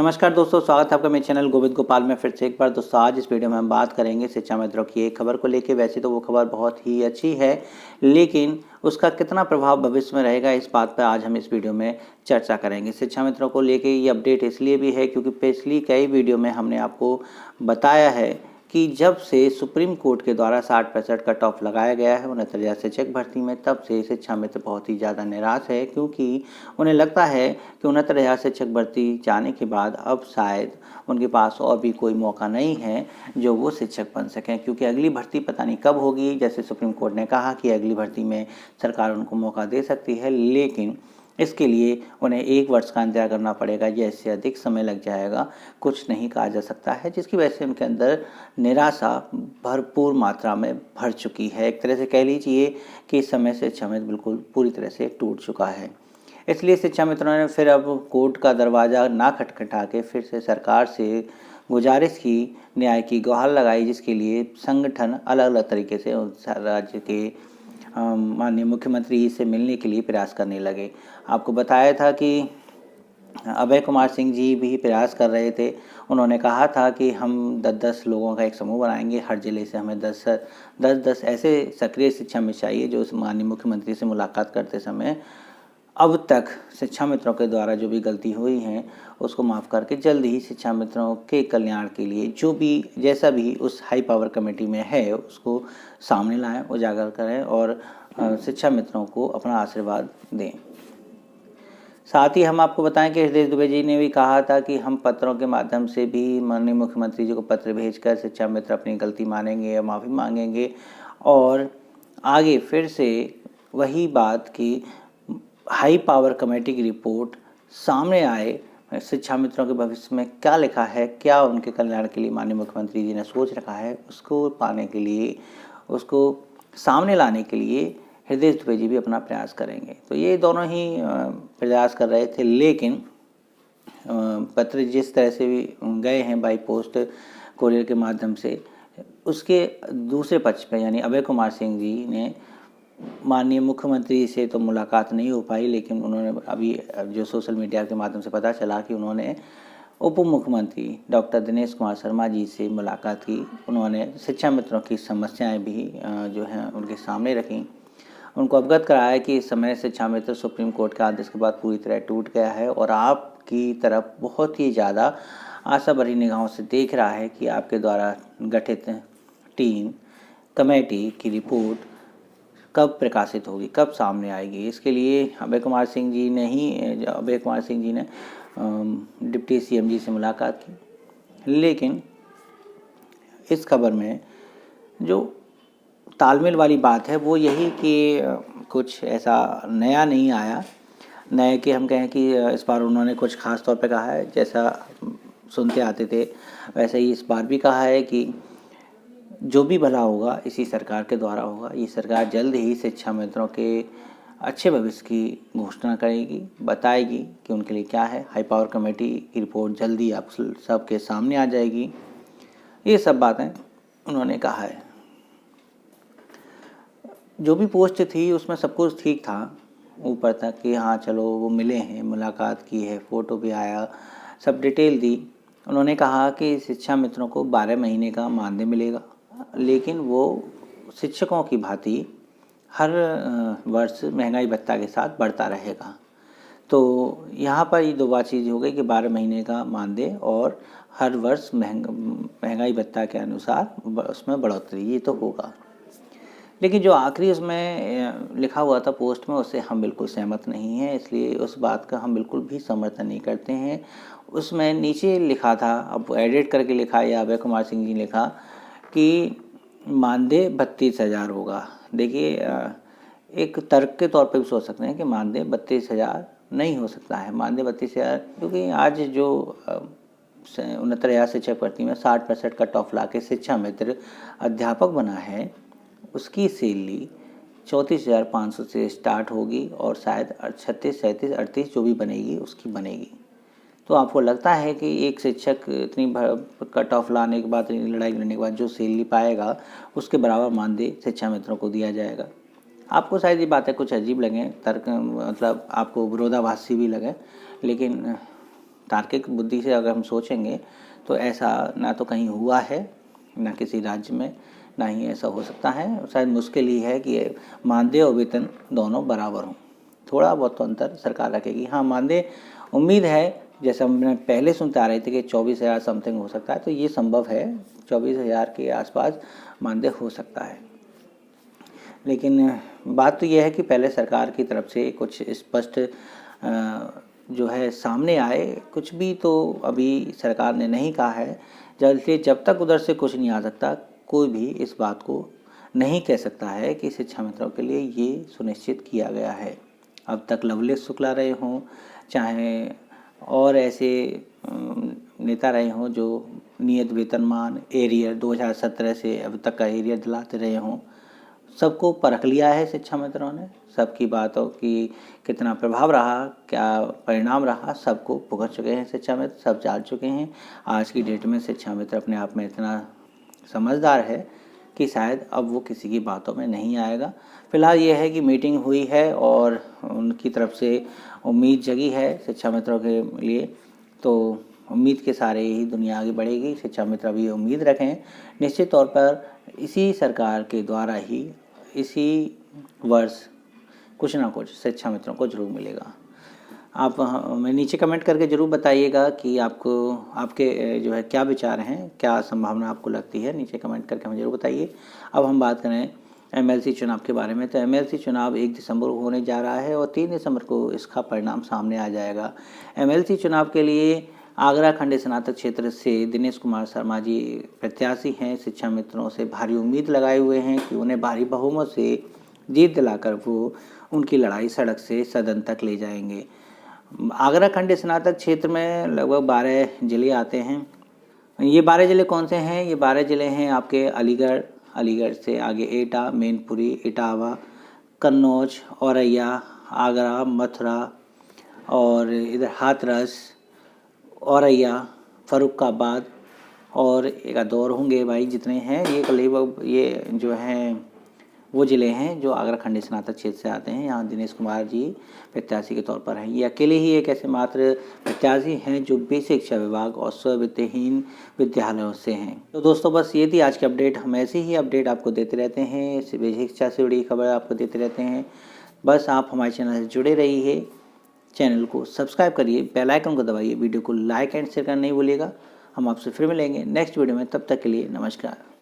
नमस्कार दोस्तों, स्वागत है आपका मेरे चैनल गोविंद गोपाल में फिर से एक बार। दोस्तों आज इस वीडियो में हम बात करेंगे शिक्षा मित्रों की एक खबर को लेके। वैसे तो वो खबर बहुत ही अच्छी है, लेकिन उसका कितना प्रभाव भविष्य में रहेगा इस बात पर आज हम इस वीडियो में चर्चा करेंगे। शिक्षा मित्रों को लेके ये अपडेट इसलिए भी है क्योंकि पिछली कई वीडियो में हमने आपको बताया है कि जब से सुप्रीम कोर्ट के द्वारा 60% कट ऑफ लगाया गया है उन्हें तृतीय शिक्षक भर्ती में, तब से शिक्षा मित्र बहुत ही ज़्यादा निराश है, क्योंकि उन्हें लगता है कि उन्हें तृतीय शिक्षक भर्ती जाने के बाद अब शायद उनके पास और भी कोई मौका नहीं है जो वो शिक्षक बन सकें, क्योंकि अगली भर्ती पता नहीं कब होगी। जैसे सुप्रीम कोर्ट ने कहा कि अगली भर्ती में सरकार उनको मौका दे सकती है, लेकिन इसके लिए उन्हें 1 वर्ष का इंतजार करना पड़ेगा या इससे अधिक समय लग जाएगा, कुछ नहीं कहा जा सकता है, जिसकी वजह से उनके अंदर निराशा भरपूर मात्रा में भर चुकी है। एक तरह से कह लीजिए कि इस समय से शिक्षा मित्र बिल्कुल पूरी तरह से टूट चुका है। इसलिए शिक्षा मित्रों ने फिर अब कोर्ट का दरवाज़ा ना खटखटा के फिर से सरकार से गुजारिश की, न्याय की गुहार लगाई, जिसके लिए संगठन अलग अलग तरीके से राज्य के माननीय मुख्यमंत्री से मिलने के लिए प्रयास करने लगे। आपको बताया था कि अभय कुमार सिंह जी भी प्रयास कर रहे थे। उन्होंने कहा था कि हम 10-10 लोगों का एक समूह बनाएंगे, हर जिले से हमें 10-10 ऐसे सक्रिय शिक्षा मित्र चाहिए जो माननीय मुख्यमंत्री से मुलाकात करते समय अब तक शिक्षा मित्रों के द्वारा जो भी गलती हुई हैं उसको माफ़ करके जल्द ही शिक्षा मित्रों के कल्याण के लिए जो भी जैसा भी उस हाई पावर कमेटी में है उसको सामने लाएं, उजागर करें और शिक्षा मित्रों को अपना आशीर्वाद दें। साथ ही हम आपको बताएं कि हृदय दुबे जी ने भी कहा था कि हम पत्रों के माध्यम से भी माननीय मुख्यमंत्री जी को पत्र भेजकर शिक्षा मित्र अपनी गलती मानेंगे या माफ़ी मांगेंगे और आगे फिर से वही बात की हाई पावर कमेटी की रिपोर्ट सामने आए, शिक्षा मित्रों के भविष्य में क्या लिखा है, क्या उनके कल्याण के लिए माननीय मुख्यमंत्री जी ने सोच रखा है, उसको पाने के लिए, उसको सामने लाने के लिए हृदय दुबे जी भी अपना प्रयास करेंगे। तो ये दोनों ही प्रयास कर रहे थे, लेकिन पत्र जिस तरह से भी गए हैं बाई पोस्ट कोरियर के माध्यम से, उसके दूसरे पक्ष पर यानी अभय कुमार सिंह जी ने माननीय मुख्यमंत्री से तो मुलाकात नहीं हो पाई, लेकिन उन्होंने अभी जो सोशल मीडिया के माध्यम से पता चला कि उन्होंने उप मुख्यमंत्री डॉक्टर दिनेश कुमार शर्मा जी से मुलाकात की। उन्होंने शिक्षा मित्रों की समस्याएं भी जो हैं उनके सामने रखी, उनको अवगत कराया कि इस समय शिक्षा मित्र सुप्रीम कोर्ट के आदेश के बाद पूरी तरह टूट गया है और आपकी तरफ बहुत ही ज़्यादा आशा भरी निगाहों से देख रहा है कि आपके द्वारा गठित टीम कमेटी की रिपोर्ट कब प्रकाशित होगी, कब सामने आएगी। इसके लिए अभय कुमार सिंह जी ने डिप्टी सीएम जी से मुलाकात की, लेकिन इस खबर में जो तालमेल वाली बात है वो यही कि कुछ ऐसा नया नहीं आया। नए कि हम कहें कि इस बार उन्होंने कुछ खास तौर पे कहा है, जैसा सुनते आते थे वैसे ही इस बार भी कहा है कि जो भी भला होगा इसी सरकार के द्वारा होगा। ये सरकार जल्द ही शिक्षा मित्रों के अच्छे भविष्य की घोषणा करेगी, बताएगी कि उनके लिए क्या है। हाई पावर कमेटी की रिपोर्ट जल्दी आप सबके सामने आ जाएगी। ये सब बातें उन्होंने कहा है। जो भी पोस्ट थी उसमें सब कुछ ठीक था ऊपर तक कि हाँ चलो वो मिले हैं, मुलाकात की है, फ़ोटो भी आया, सब डिटेल दी। उन्होंने कहा कि शिक्षा मित्रों को 12 महीने का मानदेय मिलेगा, लेकिन वो शिक्षकों की भांति हर वर्ष महंगाई भत्ता के साथ बढ़ता रहेगा। तो यहाँ पर ये दो बात चीज़ हो गई कि 12 महीने का मानदेय और हर वर्ष महंगाई भत्ता के अनुसार उसमें बढ़ोतरी, ये तो होगा। लेकिन जो आखिरी उसमें लिखा हुआ था पोस्ट में, उससे हम बिल्कुल सहमत नहीं हैं, इसलिए उस बात का हम बिल्कुल भी समर्थन नहीं करते हैं। उसमें नीचे लिखा था, अब एडिट करके लिखा या अभय कुमार सिंह जी ने लिखा कि मानदेय 32,000 होगा। देखिए एक तर्क के तौर पे भी सोच सकते हैं कि मानदेय 32,000 नहीं हो सकता है। मानदेय 32,000 क्योंकि आज जो 69,000 शिक्षक भर्ती में 60% कट ऑफ ला के शिक्षा मित्र अध्यापक बना है, उसकी सैलरी 34,500 से स्टार्ट होगी और शायद 36, 37, 38 जो भी बनेगी उसकी बनेगी। तो आपको लगता है कि एक शिक्षक इतनी कट ऑफ लाने के बाद, लड़ाई लड़ने के बाद जो सैलरी पाएगा उसके बराबर मानदेय शिक्षा मित्रों को दिया जाएगा? आपको शायद ये बातें कुछ अजीब लगें, तर्क मतलब आपको विरोधाभासी भी लगे, लेकिन तार्किक बुद्धि से अगर हम सोचेंगे तो ऐसा ना तो कहीं हुआ है, ना किसी राज्य में, ना ही ऐसा हो सकता है। शायद मुश्किल ही है कि मानदेय और वेतन दोनों बराबर हों। थोड़ा बहुत तो अंतर सरकार रखेगी। हाँ, मानदेय उम्मीद है, जैसे हमने पहले सुनते आ रहे थे कि 24,000 समथिंग हो सकता है, तो ये संभव है, 24,000 के आसपास मानदेय हो सकता है। लेकिन बात तो ये है कि पहले सरकार की तरफ से कुछ स्पष्ट जो है सामने आए। कुछ भी तो अभी सरकार ने नहीं कहा है। जब तक उधर से कुछ नहीं आ सकता, कोई भी इस बात को नहीं कह सकता है कि शिक्षा मित्रों के लिए ये सुनिश्चित किया गया है। अब तक लवलेश शुक्ला रहे हों, चाहे और ऐसे नेता रहे हों जो नियत वेतनमान एरियर 2017 से अब तक का एरियर दिलाते रहे हों, सबको परख लिया है शिक्षा मित्रों ने। सबकी बातों की कितना प्रभाव रहा, क्या परिणाम रहा, सबको भुगत चुके हैं शिक्षा मित्र, सब जान चुके हैं। आज की डेट में शिक्षा मित्र अपने आप में इतना समझदार है कि शायद अब वो किसी की बातों में नहीं आएगा। फिलहाल ये है कि मीटिंग हुई है और उनकी तरफ से उम्मीद जगी है शिक्षा मित्रों के लिए, तो उम्मीद के सारे ही दुनिया आगे बढ़ेगी। शिक्षा मित्र भी उम्मीद रखें, निश्चित तौर पर इसी सरकार के द्वारा ही इसी वर्ष कुछ ना कुछ शिक्षा मित्रों को जरूर मिलेगा। आप हमें नीचे कमेंट करके ज़रूर बताइएगा कि आपको आपके जो है क्या विचार हैं, क्या संभावना आपको लगती है, नीचे कमेंट करके हमें ज़रूर बताइए। अब हम बात करें एमएलसी चुनाव के बारे में, तो एमएलसी चुनाव 1 दिसंबर को होने जा रहा है और 3 दिसंबर को इसका परिणाम सामने आ जाएगा। एमएलसी चुनाव के लिए आगरा खंड स्नातक क्षेत्र से दिनेश कुमार शर्मा जी प्रत्याशी हैं। शिक्षा मित्रों से भारी उम्मीद लगाए हुए हैं कि उन्हें भारी बहुमत से जीत दिलाकर वो उनकी लड़ाई सड़क से सदन तक ले जाएंगे। आगरा खंड स्नातक क्षेत्र में लगभग 12 ज़िले आते हैं। ये 12 ज़िले कौन से हैं? ये 12 ज़िले हैं आपके अलीगढ़ से आगे एटा, मैनपुरी, इटावा, कन्नौज, औरैया, आगरा, मथुरा और इधर हाथरस, औरैया, फर्रुखाबाद और एक आध और होंगे भाई, जितने हैं ये करीब ये जो हैं वो ज़िले हैं जो आगरा खंड स्नातक क्षेत्र से आते हैं। यहाँ दिनेश कुमार जी प्रत्याशी के तौर पर हैं। ये अकेले ही एक ऐसे मात्र प्रत्याशी हैं जो बेसिक शिक्षा विभाग और स्व-वित्तहीन विद्यालयों से हैं। तो दोस्तों बस ये थी आज की अपडेट। हम ऐसे ही अपडेट आपको देते रहते हैं, बेसिक शिक्षा से जुड़ी खबर आपको देते रहते हैं। बस आप हमारे चैनल से जुड़े रहिए, चैनल को सब्सक्राइब करिए, बेल आइकन को दबाइए, वीडियो को लाइक एंड शेयर करना नहीं भूलिएगा। हम आपसे फिर मिलेंगे नेक्स्ट वीडियो में, तब तक के लिए नमस्कार।